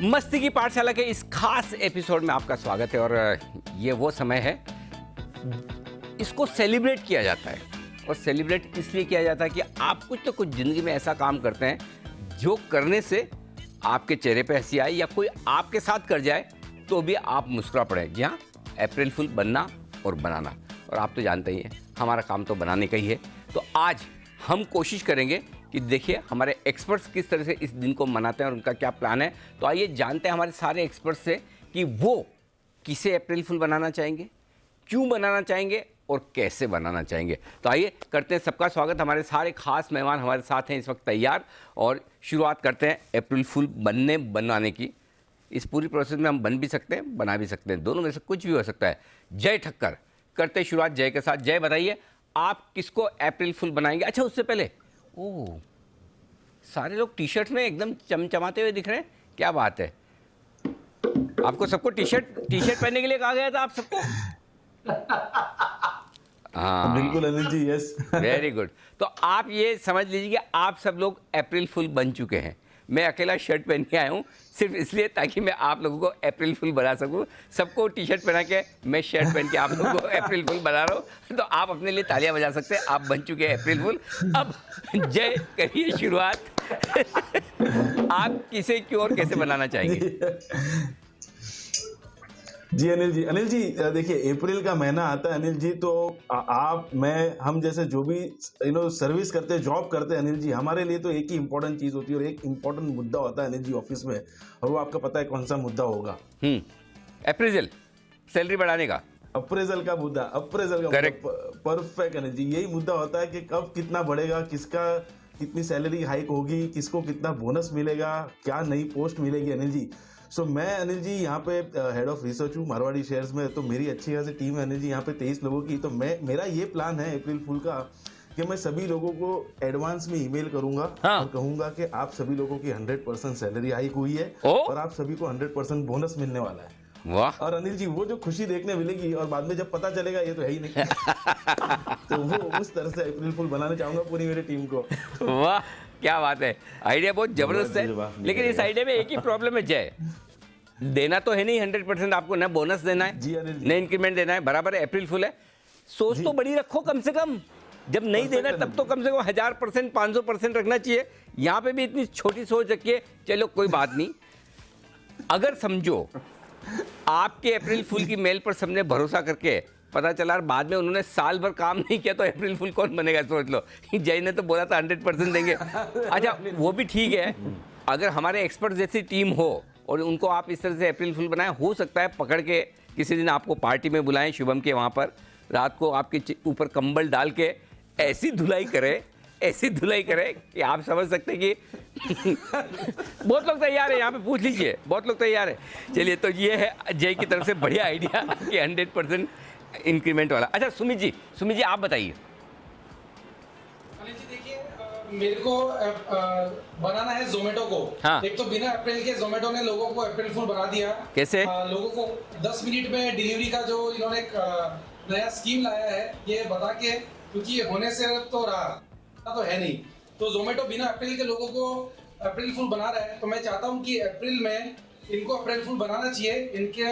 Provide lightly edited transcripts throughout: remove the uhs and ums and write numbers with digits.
मस्ती की पाठशाला के इस खास एपिसोड में आपका स्वागत है। और ये वो समय है, इसको सेलिब्रेट किया जाता है। और सेलिब्रेट इसलिए किया जाता है कि आप कुछ तो कुछ ज़िंदगी में ऐसा काम करते हैं जो करने से आपके चेहरे पे हंसी आए, या कोई आपके साथ कर जाए तो भी आप मुस्कुरा पड़े। जी हाँ, अप्रैल फूल बनना और बनाना। और आप तो जानते ही हैं, हमारा काम तो बनाने का ही है। तो आज हम कोशिश करेंगे कि देखिए हमारे एक्सपर्ट्स किस तरह से इस दिन को मनाते हैं और उनका क्या प्लान है। तो आइए जानते हैं हमारे सारे एक्सपर्ट्स से कि वो किसे अप्रैल फूल बनाना चाहेंगे, क्यों बनाना चाहेंगे और कैसे बनाना चाहेंगे। तो आइए करते हैं सबका स्वागत। हमारे सारे खास मेहमान हमारे साथ हैं इस वक्त तैयार, और शुरुआत करते हैं अप्रैल फूल बनाने की। इस पूरी प्रोसेस में हम बन भी सकते हैं, बना भी सकते हैं, दोनों में से कुछ भी हो सकता है। जय ठक्कर, करते हैं शुरुआत जय के साथ। जय, बताइए आप किसको अप्रैल फूल बनाएंगे। अच्छा, उससे पहले ओह, सारे लोग टी शर्ट में एकदम चमचमाते हुए दिख रहे हैं, क्या बात है। आपको सबको टी शर्ट पहनने के लिए कहा गया था आप सबको? हाँ बिल्कुल Anil ji, yes. Very good. तो आप ये समझ लीजिए कि आप सब लोग अप्रैल फूल बन चुके हैं। मैं अकेला शर्ट पहन के आया हूँ सिर्फ इसलिए ताकि मैं आप लोगों को अप्रैल फूल बना सकूँ। सबको टी शर्ट पहना के मैं शर्ट पहन के आप लोगों को अप्रैल फूल बना रहा हूँ। तो आप अपने लिए तालियां बजा सकते हैं, आप बन चुके हैं अप्रैल फूल। अब जय करिए शुरुआत। आप किसे क्यों और कैसे बनाना चाहेंगे? जी अनिल जी देखिए, अप्रैल का महीना आता है अनिल जी, तो आप मैं हम जैसे जो भी सर्विस करते हैं, जॉब करते हैं अनिल जी, हमारे लिए तो एक ही इम्पोर्टेंट चीज होती है और एक इम्पोर्टेंट मुद्दा होता है अनिल जी ऑफिस में। और वो आपका पता है कौन सा मुद्दा होगा? अप्रेजल, सैलरी बढ़ाने का। अप्रेजल का मुद्दा, करेक्ट, परफेक्ट अनिल जी। यही मुद्दा होता है कि कब कितना बढ़ेगा, किसका कितनी सैलरी हाइक होगी, किसको कितना बोनस मिलेगा, क्या नई पोस्ट मिलेगी अनिल जी। सो मैं अनिल जी यहाँ पे हेड ऑफ रिसर्च हूँ मारवाड़ी शेयर्स में। तो मेरी अच्छी खासी टीम है अनिल जी, यहाँ पे 23 लोगों की। तो मेरा ये प्लान है अप्रैल फूल का कि मैं सभी लोगों को एडवांस में ईमेल करूंगा। हाँ। और कहूंगा कि आप सभी लोगों की 100% सैलरी हाइक हुई है और आप सभी को 100% बोनस मिलने वाला है। वाह। और अनिल जी वो जो खुशी देखने मिलेगी, और बाद में जब पता चलेगा ये तो है ही नहीं। तो वो उस तरह से अप्रैल फूल बनाना चाहूंगा पूरी मेरी टीम को। वाह, क्या बात है, आइडिया बहुत जबरदस्त है। लेकिन इस आइडिया में एक ही प्रॉब्लम है जय, देना तो है नहीं 100% आपको, ना बोनस देना है, न इंक्रीमेंट देना है, बराबर है, अप्रैल फूल है। सोच तो बड़ी रखो कम से कम, जब नहीं देना तब तो कम से कम 1000%, 500% रखना चाहिए। यहाँ पे भी इतनी छोटी सोच रखिए, चलो कोई बात नहीं। अगर समझो आपके अप्रैल फूल की मेल पर सबने भरोसा करके पता चला और बाद में उन्होंने साल भर काम नहीं किया, तो अप्रैल फूल कौन बनेगा? सोच लो, जय ने तो बोला था 100% देंगे। अच्छा, वो भी ठीक है। अगर हमारे एक्सपर्ट जैसी टीम हो और उनको आप इस तरह से अप्रैल फूल बनाएं, हो सकता है पकड़ के किसी दिन आपको पार्टी में बुलाएं शुभम के वहाँ पर, रात को आपके ऊपर कंबल डाल के ऐसी धुलाई करे कि आप समझ सकते हैं कि बहुत लोग तैयार है, यहाँ पे पूछ लीजिए, बहुत लोग तैयार है। चलिए, तो ये है जय की तरफ से बढ़िया आइडिया कि 100% इंक्रीमेंट वाला। अच्छा सुमित जी आप बताइए। मेरे को बनाना है जोमेटो को। हाँ। एक तो बिना अप्रैल के जोमेटो ने लोगों को अप्रैल फूल बना दिया। कैसे? लोगों को 10 मिनट में डिलीवरी का जो इन्होंने एक नया स्कीम लाया है, ये बता के, क्योंकि ये होने से तो रहा तो है नहीं, तो जोमेटो बिना अप्रैल के लोगों को अप्रैल फूल बना रहा है। तो मैं चाहता हूँ कि अप्रैल में इनको अप्रैल फूल बनाना चाहिए, इनके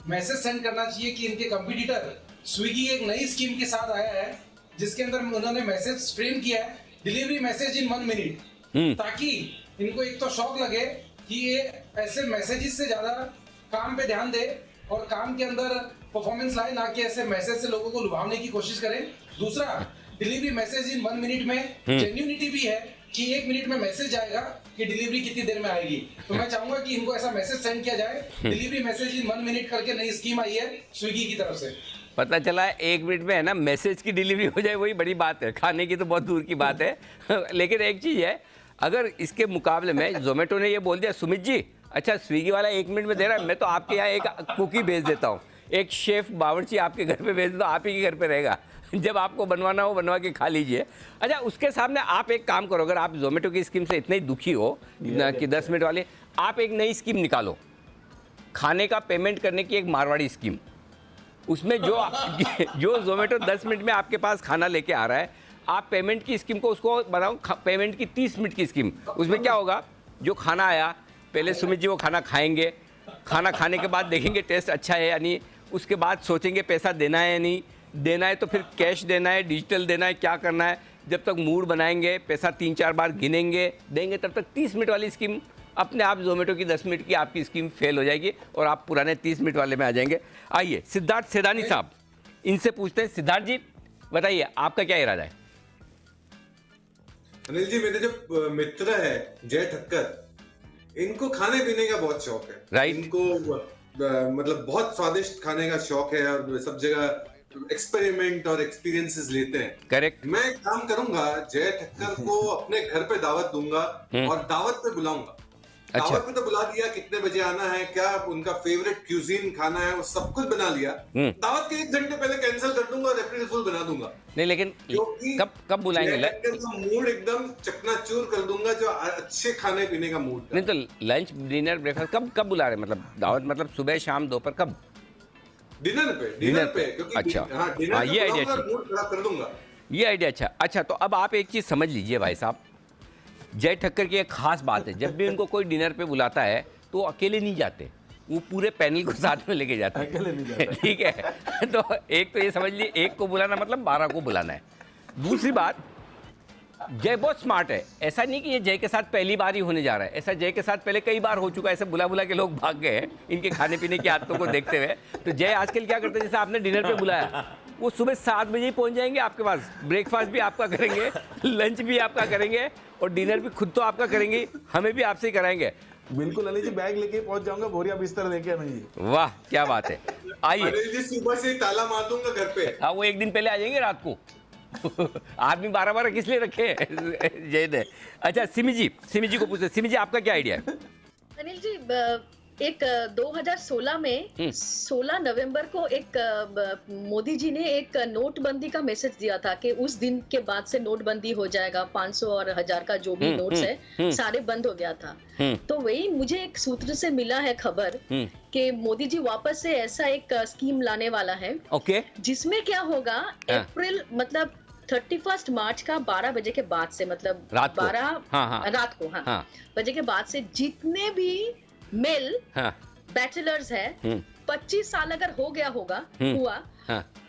मैसेज सेंड करना चाहिए कि इनके कंपटीटर स्विगी एक नई स्कीम के साथ आया है, जिसके अंदर उन्होंने मैसेज फ्रेम किया है, डिलीवरी मैसेज इन 1 मिनट, ताकि इनको एक तो शौक लगे कि ये ऐसे मैसेजेस से ज्यादा काम पे ध्यान दे और काम के अंदर परफॉर्मेंस लाए, ना कि ऐसे मैसेज से लोगों को लुभावने की कोशिश करें। दूसरा, डिलीवरी मैसेज इन 1 मिनट में जेन्युइनिटी भी है कि 1 मिनट में मैसेज आएगा कि डिलीवरी कितनी देर में आएगी। तो मैं चाहूंगा कि इनको ऐसा मैसेज सेंड किया जाए, डिलीवरी मैसेज इन 1 मिनट करके नई स्कीम आई है स्विगी की तरफ से। पता चला 1 मिनट में है ना मैसेज की डिलीवरी हो जाए, वही बड़ी बात है, खाने की तो बहुत दूर की बात है। लेकिन एक चीज़ है, अगर इसके मुकाबले में जोमेटो ने ये बोल दिया, सुमित जी अच्छा स्विगी वाला 1 मिनट में दे रहा है, मैं तो आपके यहाँ एक कुकी भेज देता हूँ, एक शेफ बावर्ची आपके घर पे भेज देता हूँ, आप ही के घर पे रहेगा, जब आपको बनवाना हो बनवा के खा लीजिए। अच्छा, उसके सामने आप एक काम करो, अगर आप जोमेटो की स्कीम से इतने ही दुखी हो कि 10 मिनट वाले, आप एक नई स्कीम निकालो, खाने का पेमेंट करने की एक मारवाड़ी स्कीम। उसमें जो जोमेटो 10 मिनट में आपके पास खाना लेके आ रहा है, आप पेमेंट की स्कीम को उसको बनाओ पेमेंट की 30 मिनट की स्कीम। उसमें क्या होगा, जो खाना आया पहले सुमित जी वो खाना खाएंगे, खाना खाने के बाद देखेंगे टेस्ट अच्छा है या नहीं, उसके बाद सोचेंगे पैसा देना है या नहीं, देना है तो फिर कैश देना है, डिजिटल देना है, क्या करना है। जब तक मूड बनाएंगे, पैसा 3-4 बार गिनेंगे, देंगे, तब तक 30 मिनट वाली स्कीम अपने आप जोमेटो की 10 मिनट की आपकी स्कीम फेल हो जाएगी और आप पुराने 30 मिनट वाले में आ जाएंगे। आइए सिद्धार्थ सेदानी साहब, इनसे पूछते हैं। सिद्धार्थ जी बताइए, आपका क्या इरादा है? अनिल जी, मेरे जो मित्र है जय ठक्कर, इनको खाने पीने का बहुत शौक है। राइट। इनको मतलब बहुत स्वादिष्ट खाने का शौक है और सब जगह एक्सपेरिमेंट और एक्सपीरियंसेस लेते हैं। करेक्ट। मैं एक काम करूंगा, जय ठक्कर को अपने घर पे दावत दूंगा और दावत पे बुलाऊंगा। अच्छा। दावत पे तो बुला दिया, कितने बजे आना है, क्या उनका फेवरेट क्यूजीन खाना है, वो सब कुछ बना लिया। दावत के 1 घंटे पहले कैंसिल कर दूंगा और अप्रैल फूल बना दूंगा। नहीं लेकिन क्योंकि कब बुलाएंगे? जय ठक्कर का मूड एकदम चकनाचूर कर दूंगा, जो अच्छे खाने पीने का मूड। नहीं तो लंच, डिनर, ब्रेकफास्ट कब बुला रहे हैं? मतलब दावत मतलब सुबह, शाम, दोपहर, कब? डिनर पे क्योंकि अच्छा। हाँ, डिनर पे ये आइडिया बुलाऊंगा, ठीक। मूड खराब कर दूंगा। ये आइडिया अच्छा। अच्छा, तो अब आप एक चीज़ समझ लीजिए भाई साहब, जय ठक्कर की एक खास बात है, जब भी उनको कोई डिनर पे बुलाता है तो वो अकेले नहीं जाते, वो पूरे पैनल को साथ में लेके जाते हैं। अकेले नहीं जाते। ठीक है। तो एक तो ये समझ लीजिए, एक को बुलाना मतलब 12 को बुलाना है। दूसरी बात, जय बहुत स्मार्ट है। ऐसा नहीं कि ये जय के साथ पहली बार ही होने जा रहा है, ऐसा जय के साथ पहले कई बार हो चुका है। ऐसे बुला बुला के लोग भाग गए हैं इनके खाने पीने की आदतों को देखते हुए। तो जय आजकल क्या करते हैं, जैसे आपने डिनर पे बुलाया, वो सुबह 7 बजे ही पहुंच जाएंगे आपके पास, ब्रेकफास्ट भी आपका करेंगे, लंच भी आपका करेंगे और डिनर भी खुद तो आपका करेंगे, हमें भी आपसे ही कराएंगे। बिल्कुल अनिल जी, बैग लेके पहुंच जाऊंगा, बोरिया बिस्तर लेके अनिल जी। वाह क्या बात है। आइए। अनिल जी, सुबह से ही ताला मार दूंगा घर पे। हाँ, वो एक दिन पहले आ जाएंगे रात को। आदमी 12 किस लिए रखे जय ने। अच्छा, सिमी जी को पूछते। सिमी जी, आपका क्या आइडिया है? अनिल जी, एक 2016 में 16 नवंबर को एक मोदी जी ने एक नोटबंदी का मैसेज दिया था कि उस दिन के बाद से नोटबंदी हो जाएगा, 500 और 1000 का जो भी नोट्स है सारे बंद हो गया था। तो वही मुझे एक सूत्र से मिला है खबर कि मोदी जी वापस से ऐसा एक स्कीम लाने वाला है। ओके। जिसमें क्या होगा, अप्रैल मतलब 31 मार्च का 12 बजे के बाद से, मतलब रात को। 12 हाँ। रात को बजे के बाद से जितने भी मेल बैचलर्स है, 25 साल अगर हो गया होगा हुआ,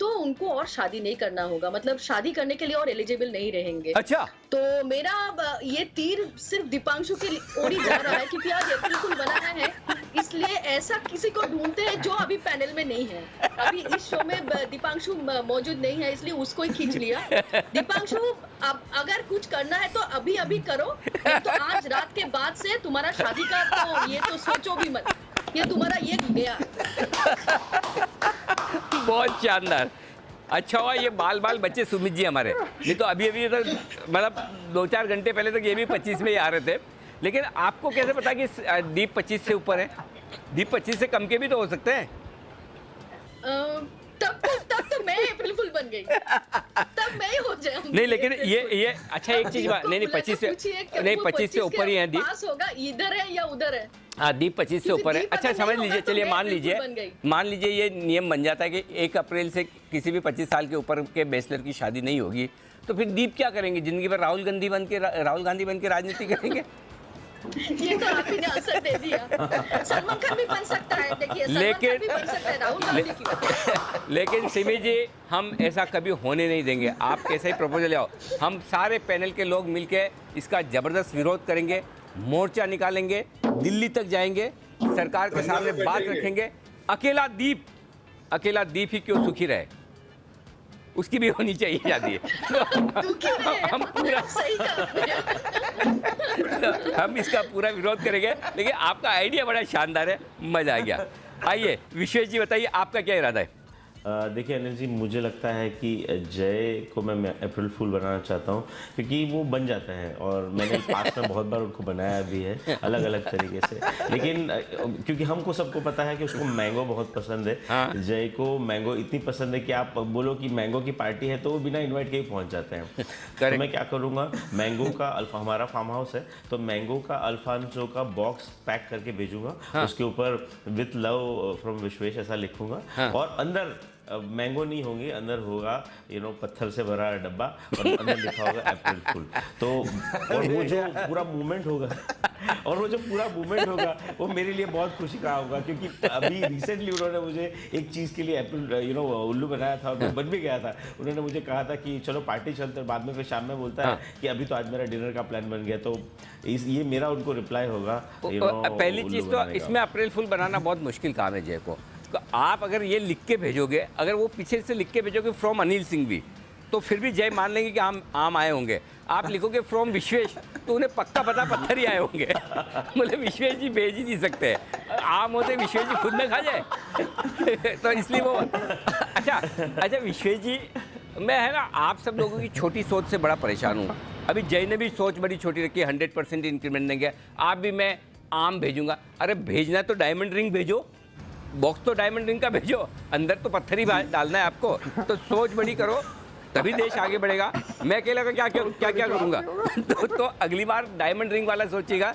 तो उनको और शादी नहीं करना होगा, मतलब शादी करने के लिए और एलिजिबल नहीं रहेंगे। अच्छा। तो मेरा ये तीर सिर्फ दीपांशु के ओर ही जा रहा है, क्योंकि आज अप्रैल फूल बनाना है, इसलिए ऐसा किसी को ढूंढते हैं जो अभी पैनल में नहीं है। अभी इस शो में दीपांशु मौजूद नहीं है, इसलिए उसको ही खींच लिया। दीपांशु, अब अगर कुछ करना है तो अभी अभी करो, नहीं तो आज रात के बाद से तुम्हारा शादी का तो ये तो सोचो भी मत, ये तुम्हारा ये गया। बहुत शानदार। अच्छा हुआ ये बाल बच्चे सुमित जी हमारे, नहीं तो अभी तो मतलब 2-4 घंटे पहले तक ये भी 25 में ही आ रहे थे। लेकिन आपको कैसे पता कि दीप 25 से ऊपर है? दीप 25 से कम के भी तो हो सकते हैं। तब तो मैं अप्रैल फूल बन गई, तब मैं ही हो जाऊंगी। नहीं लेकिन ये अच्छा एक चीज, नहीं 25 से, नहीं 25 से ऊपर ही है दीप। पास होगा, इधर है या उधर है? हाँ, दीप 25 से ऊपर है। अच्छा समझ लीजिए, चलिए मान लीजिए ये नियम बन जाता है कि 1 अप्रैल से किसी भी 25 साल के ऊपर के बैचलर की शादी नहीं होगी, तो फिर दीप क्या करेंगे? जिंदगी भर राहुल गांधी बन के राजनीति करेंगे? ये तो आप ही ने आंसर दे दिया। सलमान खान भी बन सकता है, देखिए सलमान खान भी बन सकता है, राहुल गांधी की। लेकिन सिमी जी, हम ऐसा कभी होने नहीं देंगे। आप कैसे ही प्रपोजल आओ, हम सारे पैनल के लोग मिलके इसका जबरदस्त विरोध करेंगे, मोर्चा निकालेंगे, दिल्ली तक जाएंगे, सरकार के सामने बात रखेंगे। अकेला दीप ही क्यों सुखी रहे, उसकी भी होनी चाहिए शादी। हम पूरा सही हम इसका पूरा विरोध करेंगे। लेकिन आपका आइडिया बड़ा शानदार है, मजा आ गया। आइए विश्वेश जी बताइए, आपका क्या इरादा है? देखिए अनिल जी, मुझे लगता है कि जय को मैं अप्रैल फूल बनाना चाहता हूँ, क्योंकि वो बन जाता है और मैंने पास्ट में बहुत बार उनको बनाया भी है अलग अलग तरीके से। लेकिन क्योंकि हमको सबको पता है कि उसको मैंगो बहुत पसंद है। हाँ। जय को मैंगो इतनी पसंद है कि आप बोलो कि मैंगो की पार्टी है तो वो बिना इन्वाइट के ही पहुँच जाते हैं। तो मैं क्या करूँगा, मैंगो का हमारा फार्म हाउस है, तो मैंगो का अल्फांसो का बॉक्स पैक करके भेजूंगा। हाँ। उसके ऊपर विथ लव फ्रॉम विश्वेश ऐसा लिखूंगा। हाँ। और अंदर मैंगो नहीं होंगे, अंदर होगा पत्थर से भरा डब्बा और अंदर लिखा होगा अप्रैल फूल। तो और वो जो पूरा मूवमेंट होगा और वो जो पूरा मूवमेंट होगा वो मेरे लिए बहुत खुशी का होगा, क्योंकि अभी रिसेंटली उन्होंने मुझे एक चीज़ के लिए अप्रैल उल्लू बनाया था और मैं बन भी गया था। उन्होंने मुझे कहा था कि चलो पार्टी चलते, बाद में फिर शाम में बोलता है कि अभी तो आज मेरा डिनर का प्लान बन गया। तो ये मेरा उनको रिप्लाई होगा। पहली चीज़ तो इसमें अप्रैल फुल बनाना बहुत मुश्किल काम है जय को। तो आप अगर ये लिख के भेजोगे, अगर वो पीछे से लिख के भेजोगे फ्रॉम अनिल सिंघवी, तो फिर भी जय मान लेंगे कि आम आए होंगे। आप लिखोगे फ्रॉम विश्वेश, तो उन्हें पक्का पता पत्थर ही आए होंगे। मतलब विश्वेश जी भेज ही नहीं सकते, आम होते विश्वेश जी खुद में खा जाए। तो इसलिए वो अच्छा विश्वेश जी, मैं है ना आप सब लोगों की छोटी सोच से बड़ा परेशान हूँ। अभी जय ने भी सोच बड़ी छोटी रखी है, 100% इंक्रीमेंट देंगे। आप भी मैं आम भेजूंगा। अरे भेजना तो डायमंड रिंग भेजो, बॉक्स तो डायमंड रिंग का भेजो, अंदर तो पत्थर ही डालना है आपको। तो सोच बड़ी करो, तभी देश आगे बढ़ेगा। मैं अकेला का क्या करूँगा। तो अगली बार डायमंड रिंग वाला सोचिएगा,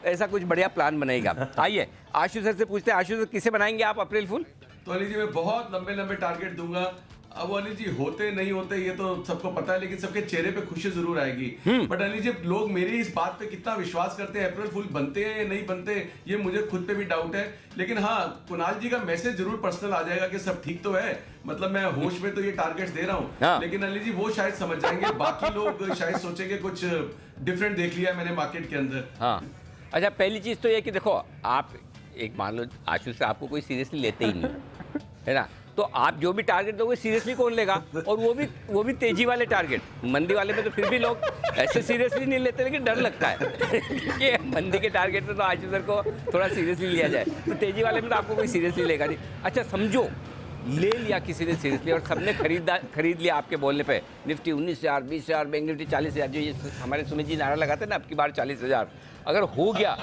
ऐसा कुछ बढ़िया प्लान बनाएगा। आइए आशु सर से पूछते हैं। आशु सर, किसे बनाएंगे आप अप्रैल फुल? तो अनिल जी मैं बहुत लंबे लंबे टारगेट दूंगा। अब अनिल जी होते नहीं होते ये तो सबको पता है, लेकिन सबके चेहरे पे खुशी जरूर आएगी। बट अनिल जी लोग मेरी इस बात पे कितना विश्वास करते हैं, अप्रैल फुल बनते हैं या नहीं बनते, ये मुझे खुद पे भी डाउट है। लेकिन हाँ, कुणाल जी का मैसेज जरूर पर्सनल आ जाएगा कि सब ठीक तो है। मतलब मैं होश में तो ये टारगेट्स दे रहा हूँ, लेकिन अनिल जी वो शायद समझ जाएंगे, बाकी लोग शायद सोचेंगे कुछ डिफरेंट देख लिया मैंने मार्केट के अंदर। हाँ अच्छा, पहली चीज़ तो ये कि देखो, आप एक मान लो आशु से आपको कोई सीरियसली लेते ही नहीं है ना, तो आप जो भी टारगेट दोगे सीरियसली कौन लेगा? और वो भी तेजी वाले टारगेट। मंदी वाले में तो फिर भी लोग ऐसे सीरियसली नहीं लेते, लेकिन डर लगता है कि मंदी के टारगेट में तो आशु सर को थोड़ा सीरियसली लिया जाए, तो तेजी वाले में तो आपको कोई सीरियसली लेगा नहीं। अच्छा समझो ले लिया किसी ने सीरियसली और सबने खरीद लिया आपके बोलने पे। निफ्टी 19,000, 20,000, बैंक निफ्टी 40,000, जो ये हमारे सुमित जी नारा लगाते हैं ना, अब की बार 40,000 अगर हो गया,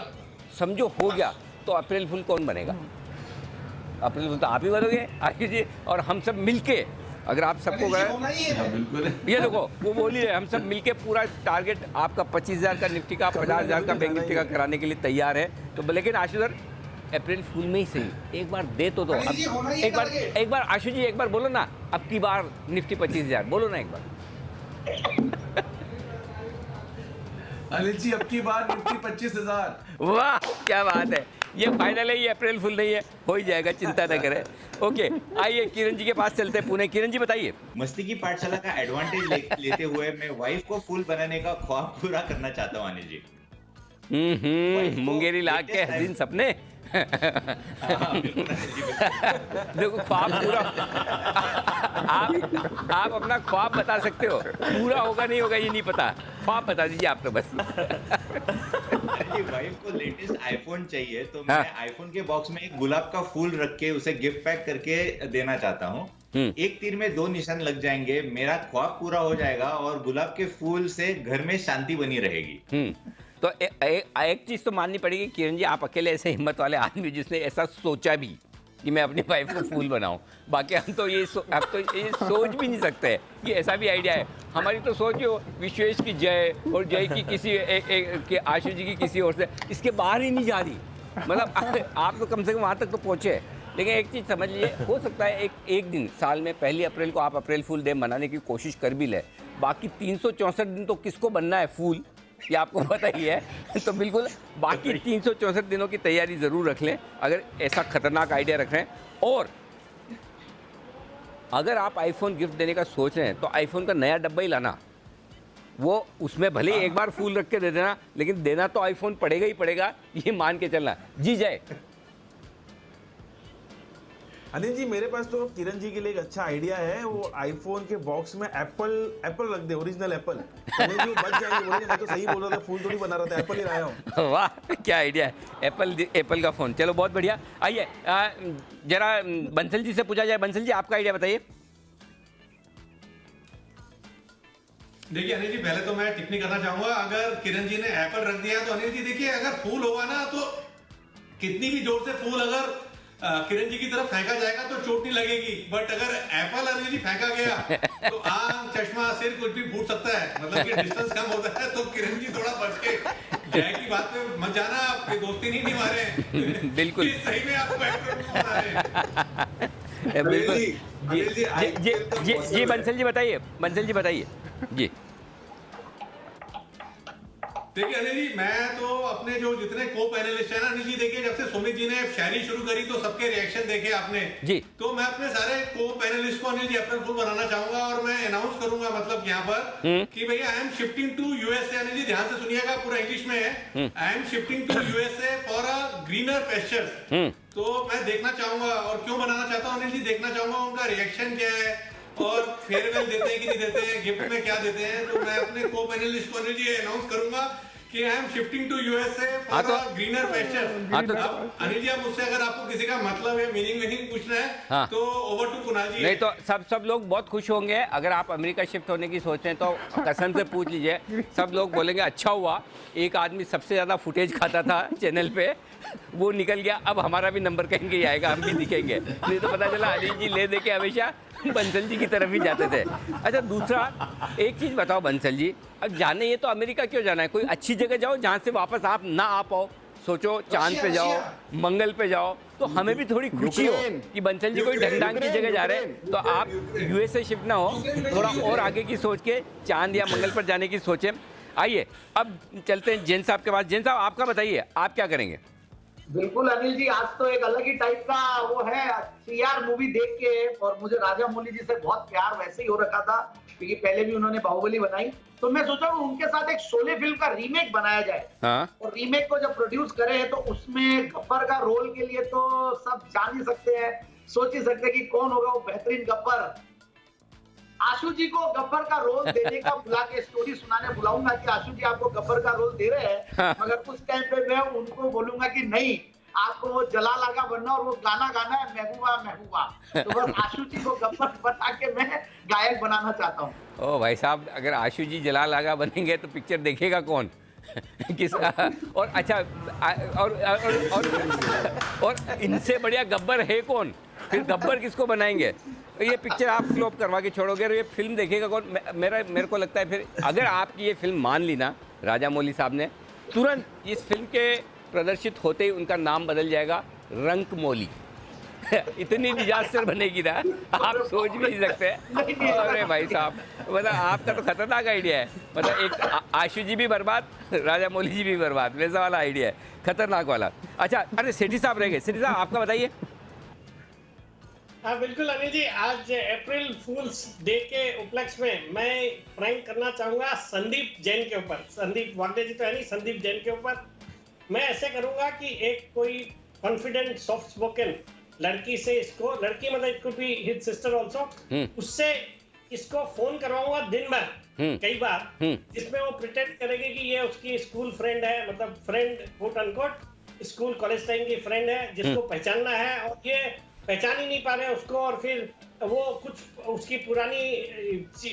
समझो हो गया, तो अप्रैल फुल कौन बनेगा? अप्रैल फुल तो आप ही बनोगे आशु जी, और हम सब मिलके, अगर आप सबको बिल्कुल ये देखो वो बोल ही रहे, हम सब मिलके पूरा टारगेट आपका 25,000 का निफ्टी का, 50,000 का बैंक निफ्टी का कराने के लिए तैयार है। तो लेकिन आशु सर अप्रैल फुल में ही सही एक बार दे तो दो। एक बार आशु जी एक बार बोलो ना, अब की बार निफ्टी 25,000 बोलो ना एक बार। अनिल जी अब की बार निफ्टी 25,000। वाह क्या बात है, ये फाइनल है, ये अप्रैल फुल नहीं है, हो ही जाएगा, चिंता न करें। ओके आइए किरण जी के पास चलते हैं, पुणे। किरण जी बताइए। मस्ती की पाठशाला का एडवांटेज लेते हुए मैं वाइफ को फूल बनाने का ख्वाब पूरा करना चाहता हूँ अनिल जी। मुंगेरी लाग के हसीन सपने। देखो ख्वाब पूरा आप अपना ख्वाब बता सकते हो, पूरा होगा नहीं होगा ये नहीं पता, ख्वाब बता दीजिए आप तो बस। वाइफ को लेटेस्ट आईफोन चाहिए, तो मैं आईफोन के बॉक्स में एक गुलाब का फूल रख के उसे गिफ्ट पैक करके देना चाहता हूँ। एक तीर में 2 निशान लग जाएंगे, मेरा ख्वाब पूरा हो जाएगा और गुलाब के फूल से घर में शांति बनी रहेगी। तो एक चीज़ तो माननी पड़ेगी किरण जी, आप अकेले ऐसे हिम्मत वाले आदमी जिसने ऐसा सोचा भी कि मैं अपनी वाइफ को फूल बनाऊं। बाकी हम तो ये सोच भी नहीं सकते कि ऐसा भी आइडिया है। हमारी तो सोच हो विश्वेश की जय और जय की किसी आशु जी की किसी और से, इसके बाहर ही नहीं जा रही। मतलब आप तो कम से कम वहाँ तक तो पहुँचे। लेकिन एक चीज़ समझ लीजिए, हो सकता है एक दिन साल में 1 अप्रैल को आप अप्रैल फूल डे मनाने की कोशिश कर भी ले, बाकी 364 दिन तो किसको बनना है फूल, ये आपको पता ही है। तो बिल्कुल बाकी 364 दिनों की तैयारी ज़रूर रख लें अगर ऐसा खतरनाक आइडिया रख रहे हैं। और अगर आप आईफोन गिफ्ट देने का सोच रहे हैं तो आईफोन का नया डब्बा ही लाना, वो उसमें भले ही एक बार फूल रख के दे देना, लेकिन देना तो आईफोन पड़ेगा ही पड़ेगा, ये मान के चलना। जी जय। अनिल जी मेरे पास तो किरण जी के लिए एक अच्छा आइडिया है, वो आईफोन के बॉक्स में एप्पल रख दे, ओरिजिनल एप्पल। अनिल जी वो बच जाएंगे, बोलेंगे मैं तो सही बोल रहा था, फूल थोड़ी बना रहा था, एप्पल ही लाया हूँ। वाह क्या आइडिया है, एप्पल का फ़ोन। चलो बहुत बढ़िया। आइए जरा बंसल जी से पूछा जाए। बंसल जी आपका आइडिया बताइए। देखिए अनिल जी, पहले तो मैं टिप्पणी करना चाहूंगा, अगर किरण जी ने एप्पल रख दिया तो अनिल जी देखिए, अगर फूल होगा ना तो कितनी भी जोर से फूल अगर किरण जी की तरफ फेंका जाएगा तो चोट नहीं लगेगी, बट अगर एप्पल अनिल जी फेंका गया तो आंख, चश्मा, सिर कुछ भी फूट सकता है। मतलब कि डिस्टेंस कम होता है, तो किरण जी थोड़ा बच के जय की बात पे मत जाना, आपके दोस्ती नहीं निभा रहे। बिल्कुल सही में आपको एप्पल बना रहे। बिल्कुल। जी बंसल जी बताइए, बंसल जी बताइए जी। देखिए अनिल जी, मैं तो अपने जो जितने को पैनलिस्ट है ना अनिल जी, देखिए जब से सुमित जी ने शायरी शुरू करी तो सबके रिएक्शन देखे आपने जी। तो मैं अपने सारे को पैनलिस्ट को अनिल जी अप्रैल फूल बनाना चाहूंगा और मैं अनाउंस करूंगा मतलब यहाँ पर कि भैया I am shifting to USA. Anil ji ध्यान से सुनिएगा, पूरा इंग्लिश में है, I am shifting to USA for a greener pastures. तो मैं देखना चाहूंगा, और क्यों बनाना चाहता हूँ अनिल जी, देखना चाहूंगा उनका रिएक्शन क्या है और फेयरवेल देते हैं कि नहीं देते हैं, गिफ्ट में क्या देते हैं। तो मैं अपने को पैनलिस्ट को अनिल जी अनाउंस करूंगा कि I am shifting to USA for greener pasture. Anil ji, आप मुझसे अगर आपको किसी का मतलब है, मीनिंग पूछना है तो ओवर टू कुणाल जी। नहीं तो सब लोग बहुत खुश होंगे। अगर आप अमेरिका शिफ्ट होने की सोच रहे हैं तो कसम से पूछ लीजिए, सब लोग बोलेंगे अच्छा हुआ एक आदमी सबसे ज़्यादा फुटेज खाता था चैनल पे, वो निकल गया, अब हमारा भी नंबर कहीं के आएगा, हम भी दिखेंगे। नहीं तो पता चला अनिल जी ले दे के हमेशा बंसल जी की तरफ ही जाते थे। अच्छा, दूसरा एक चीज़ बताओ बंसल जी, अब जाने ये तो अमेरिका क्यों जाना है, कोई अच्छी जगह जाओ जहाँ से वापस आप ना आ पाओ। सोचो चांद पे जाओ, मंगल पे जाओ, तो हमें भी थोड़ी खुशी हो कि बंसल जी कोई ढंग की जगह जा रहे हैं। तो आप यूएसए शिफ्ट ना हो, थोड़ा और आगे की सोच के चांद या मंगल पर जाने की सोचें। आइए अब चलते हैं जैन साहब के पास। जैन साहब, आपका बताइए, आप क्या करेंगे? बिल्कुल अनिल जी, आज तो एक अलग ही टाइप का वो है। सीआर मूवी देख के और मुझे राजा मौली जी से बहुत प्यार वैसे ही हो रखा था, क्योंकि पहले भी उन्होंने बाहुबली बनाई, तो मैं सोचा उनके साथ एक शोले फिल्म का रीमेक बनाया जाए। और रीमेक को जब प्रोड्यूस करे तो उसमें गब्बर का रोल के लिए तो सब जान ही सकते हैं, सोच ही सकते हैं कि कौन होगा वो बेहतरीन गब्बर। आशु जी को गब्बर का रोल देने का बुला के स्टोरी सुनाने बुलाऊंगा कि आशु जी आपको गब्बर का रोल दे रहे हैं, मगर उस टाइम पे मैं उनको बोलूंगा कि नहीं, आपको वो जलाल आगा बनना और वो गाना गाना है महबूबा महबूबा। तो बस आशु जी को गब्बर बना के मैं गायक बनाना चाहता हूँ। ओ भाई साहब, अगर आशु जी जलाल आगा बनेंगे तो पिक्चर देखेगा कौन? किस और अच्छा और इनसे बढ़िया गब्बर है कौन? फिर गब्बर किसको बनाएंगे? ये पिक्चर आप फ्लॉप करवा के छोड़ोगे और ये फिल्म देखेगा कौन? मेरे को लगता है फिर अगर आपकी ये फिल्म मान ली ना राजा मौली साहब ने, तुरंत इस फिल्म के प्रदर्शित होते ही उनका नाम बदल जाएगा रंक मौली। इतनी डिजास्टर बनेगी ना, आप सोच भी नहीं सकते। अरे भाई साहब, मतलब आपका तो खतरनाक आइडिया है। मतलब एक आशु जी भी बर्बाद, राजा मौली जी भी बर्बाद, वैसा वाला आइडिया है, खतरनाक वाला। अच्छा, अरे सेठी साहब रह गए। सेठी साहब, आपका बताइए। हाँ बिल्कुल अनिल जी, आज अप्रैल फूल्स डे के उपलक्ष्य में मैं प्रैंक करना चाहूंगा संदीप जैन के ऊपर। संदीप वाग्डे जी तो है नहीं, संदीप जैन के ऊपर मैं ऐसे करूंगा कि एक कोई कॉन्फिडेंट सॉफ्ट स्पोकन लड़की से इसको, लड़की मतलब it could be his sister also, उससे इसको फोन करवाऊंगा दिन भर कई बार, जिसमें वो प्रिटेंड करेगी कि ये उसकी स्कूल फ्रेंड है, मतलब friend quote unquote school college time की फ्रेंड है जिसको पहचानना है, और ये पहचान ही नहीं पा रहे उसको, और फिर वो कुछ उसकी पुरानी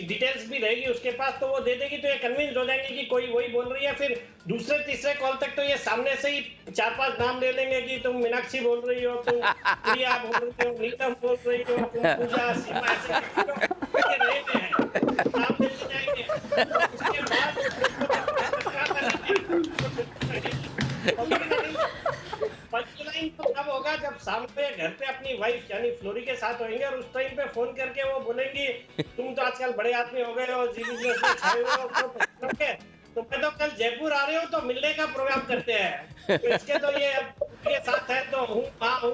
डिटेल्स भी रहेगी उसके पास, तो वो दे देगी, तो ये कन्विंस हो जाएंगे कि कोई वही बोल रही है। फिर दूसरे तीसरे कॉल तक तो ये सामने से ही 4-5 नाम ले लेंगे कि तुम मीनाक्षी बोल रही हो, तुम प्रिया बोल रही हो, नीतम बोल रही हो, तुम पूजा, सीमा, ऐसे रहते हैं, नाम लेते जाएंगे। उसके बाद पंचलाइन तो तब होगा जब शाम पे घर पे अपनी वाइफ यानी फ्लोरी के साथ होंगे, और उस टाइम पे फोन करके वो बोलेंगी तुम तो आजकल बड़े आदमी हो गए हो, जी बिजनेस में छाए हो, तो मैं तो कल जयपुर आ रही हूँ, तो मिलने का प्रोग्राम करते हैं। तो इसके तो ये साथ है तो हूँ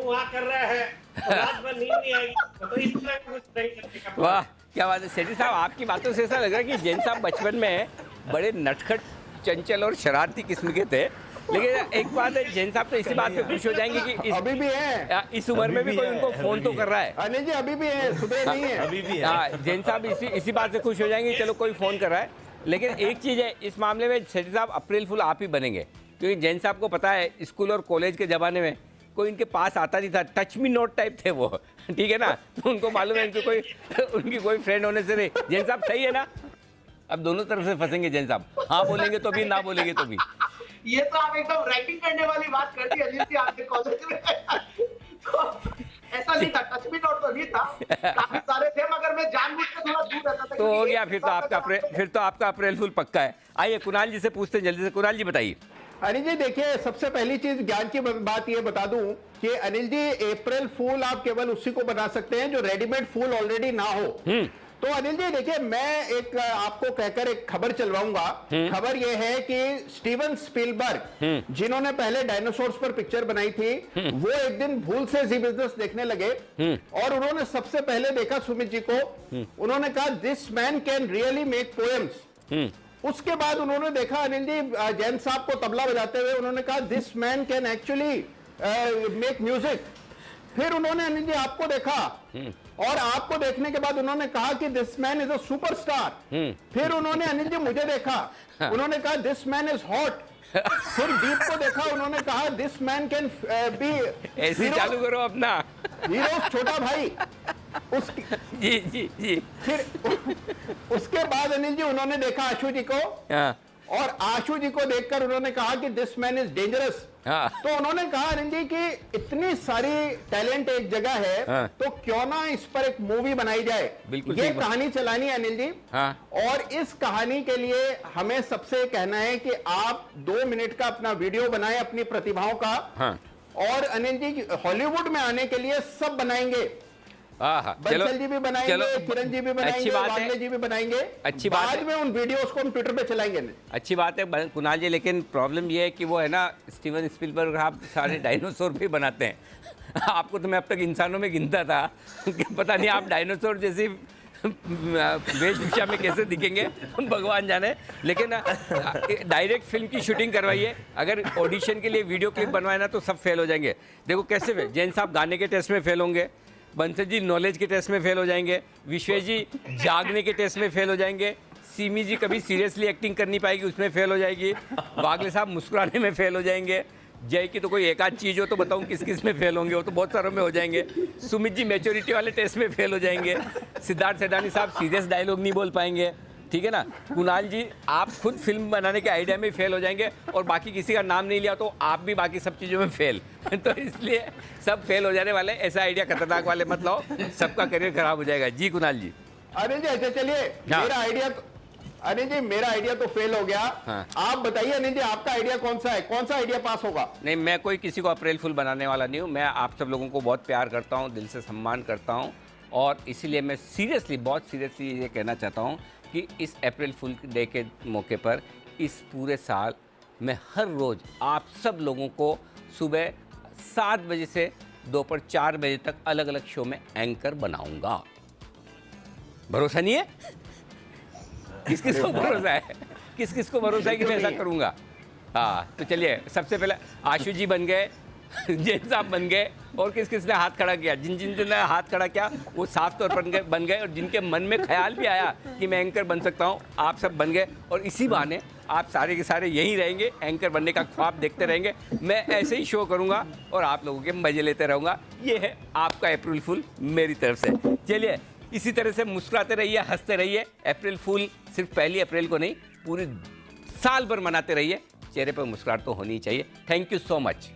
वहाँ कर रहा है, रात भर नींद नहीं आएगी, तो इस तरह कुछ करने का। वाह, क्या बात है सेठी साहब, आपकी बातों से ऐसा लग रहा है कि जैन साहब बचपन में बड़े नटखट, चंचल और शरारती किस्म के थे। लेकिन एक बात है, जैन साहब तो इसी बात पे खुश हो जाएंगे कि अभी भी है, इस उम्र में भी कोई उनको फोन तो कर रहा है। अनिल जी अभी भी है, सुबह नहीं है, अभी भी है। हाँ, जैन साहब इसी बात से खुश हो जाएंगे, चलो कोई फोन कर रहा है। लेकिन एक चीज़ है इस मामले में, सेठी साहब अप्रैल फुल आप ही बनेंगे, क्योंकि जैन साहब को पता है स्कूल और कॉलेज के ज़माने में कोई इनके पास आता नहीं था, टच मी नोट टाइप थे वो, ठीक है ना, तो उनको मालूम है उनकी कोई फ्रेंड होने से नहीं। जैन साहब सही है ना? अब दोनों तरफ से फंसेंगे जैन साहब, हाँ बोलेंगे तो भी, ना बोलेंगे तो भी। ये तो आप एकदम रैंकिंग करने वाली बात कर दी अनिल जी आपके कॉलेज में। तो ऐसा नहीं था, टच मी नोट तो नहीं था, काफी सारे थे, मगर मैं जानबूझ के थोड़ा दूर रहता था। तो हो गया, फिर तो आपका अप्रैल फुल पक्का है। आइए कुणाल जी से पूछते हैं जल्दी से। कुणाल जी बताइए। अनिल जी देखिए, सबसे पहली चीज ज्ञान की बात ये बता दूं कि अनिल जी अप्रैल फूल आप केवल उसी को बना सकते हैं जो रेडीमेड फूल ऑलरेडी ना हो। तो अनिल जी देखिए, मैं एक आपको कहकर एक खबर चलवाऊंगा। खबर यह है कि स्टीवन स्पीलबर्ग, जिन्होंने पहले डायनासोर्स पर पिक्चर बनाई थी, वो एक दिन भूल से जी बिजनेस देखने लगे और उन्होंने सबसे पहले देखा सुमित जी को, उन्होंने कहा this man can really make poems. उसके बाद उन्होंने देखा अनिल जी जैन साहब को तबला बजाते हुए, उन्होंने कहा this man can actually make music. फिर उन्होंने अनिल जी आपको देखा और आपको देखने के बाद उन्होंने कहा कि this man is a superstar. फिर उन्होंने अनिल जी मुझे देखा, उन्होंने कहा दिस मैन इज हॉट। फिर दीप को देखा, उन्होंने कहा दिस मैन कैन बी, ऐसे चालू करो अपना हीरो छोटा भाई। जी जी जी। फिर उसके बाद अनिल जी उन्होंने देखा आशु जी को, और आशु जी को देखकर उन्होंने कहा कि दिस मैन इज डेंजरस। तो उन्होंने कहा अनिल जी कि इतनी सारी टैलेंट एक जगह है, तो क्यों ना इस पर एक मूवी बनाई जाए। ये कहानी चलानी है अनिल जी। और इस कहानी के लिए हमें सबसे कहना है कि आप 2 मिनट का अपना वीडियो बनाएं अपनी प्रतिभाओं का। और अनिल जी हॉलीवुड में आने के लिए सब बनाएंगे, बंसल जी भी बनाएंगे, किरण जी भी बनाएंगे, वागले जी भी बनाएंगे। अच्छी बात है। बाद में उन वीडियोस को हम ट्विटर पे चलाएंगे। अच्छी बात है कुणाल जी, लेकिन प्रॉब्लम ये है कि वो है ना स्टीवन स्पीलबर्ग आप सारे डायनासोर भी बनाते हैं। आपको तो मैं अब तक इंसानों में गिनता था कि पता नहीं आप डायनासोर जैसी वेशभूषा में कैसे दिखेंगे भगवान जाने। लेकिन डायरेक्ट फिल्म की शूटिंग करवाइए, अगर ऑडिशन के लिए वीडियो क्लिप बनवाए ना तो सब फेल हो जाएंगे। देखो कैसे फेल, जैन साहब गाने के टेस्ट में फेल होंगे, बंसल जी नॉलेज के टेस्ट में फेल हो जाएंगे, विश्वेश जी जागने के टेस्ट में फेल हो जाएंगे, सीमी जी कभी सीरियसली एक्टिंग कर नहीं पाएगी उसमें फेल हो जाएगी, वागले साहब मुस्कुराने में फेल हो जाएंगे, जय की तो कोई एक आध चीज़ हो तो बताऊं किस किस में फेल होंगे, वो तो बहुत सारों में हो जाएंगे, सुमित जी मैच्योरिटी वाले टेस्ट में फेल हो जाएंगे, सिद्धार्थ सेठानी साहब सीरियस डायलॉग नहीं बोल पाएंगे, ठीक है ना। कुणाल जी आप खुद फिल्म बनाने के आइडिया में फेल हो जाएंगे और बाकी किसी का नाम नहीं लिया तो आप भी बाकी सब चीज़ों में फेल। तो इसलिए सब फेल हो जाने वाले, ऐसा आइडिया खतरनाक वाले मत लाओ, सबका करियर खराब हो जाएगा। जी कुणाल जी। अरे जी अच्छा चलिए, मेरा आइडिया अनिल जी मेरा आइडिया तो फेल हो गया। आप बताइए अनिल जी आपका आइडिया कौन सा है, कौन सा आइडिया पास होगा? नहीं, मैं कोई किसी को अप्रैल फुल बनाने वाला नहीं हूँ। मैं आप सब लोगों को बहुत प्यार करता हूँ, दिल से सम्मान करता हूँ और इसीलिए मैं सीरियसली बहुत सीरियसली ये कहना चाहता हूँ कि इस अप्रैल फुल डे के मौके पर इस पूरे साल मैं हर रोज़ आप सब लोगों को सुबह 7 बजे से दोपहर 4 बजे तक अलग अलग शो में एंकर बनाऊंगा। भरोसा नहीं है? किस किस को भरोसा है? किस किस को भरोसा है कि मैं ऐसा करूंगा? हाँ तो चलिए, सबसे पहले आशु जी बन गए, जैन साहब बन गए और किस किस ने हाथ खड़ा किया, जिन ने हाथ खड़ा किया वो साफ तौर पर बन गए और जिनके मन में ख्याल भी आया कि मैं एंकर बन सकता हूँ आप सब बन गए। और इसी बहाने आप सारे के सारे यहीं रहेंगे, एंकर बनने का ख्वाब देखते रहेंगे, मैं ऐसे ही शो करूँगा और आप लोगों के मज़े लेते रहूँगा। ये है आपका अप्रैल फुल मेरी तरफ से। चलिए इसी तरह से मुस्कुराते रहिए, हंसते रहिए। अप्रैल फुल सिर्फ 1 अप्रैल को नहीं, पूरे साल भर मनाते रहिए। चेहरे पर मुस्कुराहट तो होनी चाहिए। Thank you so much.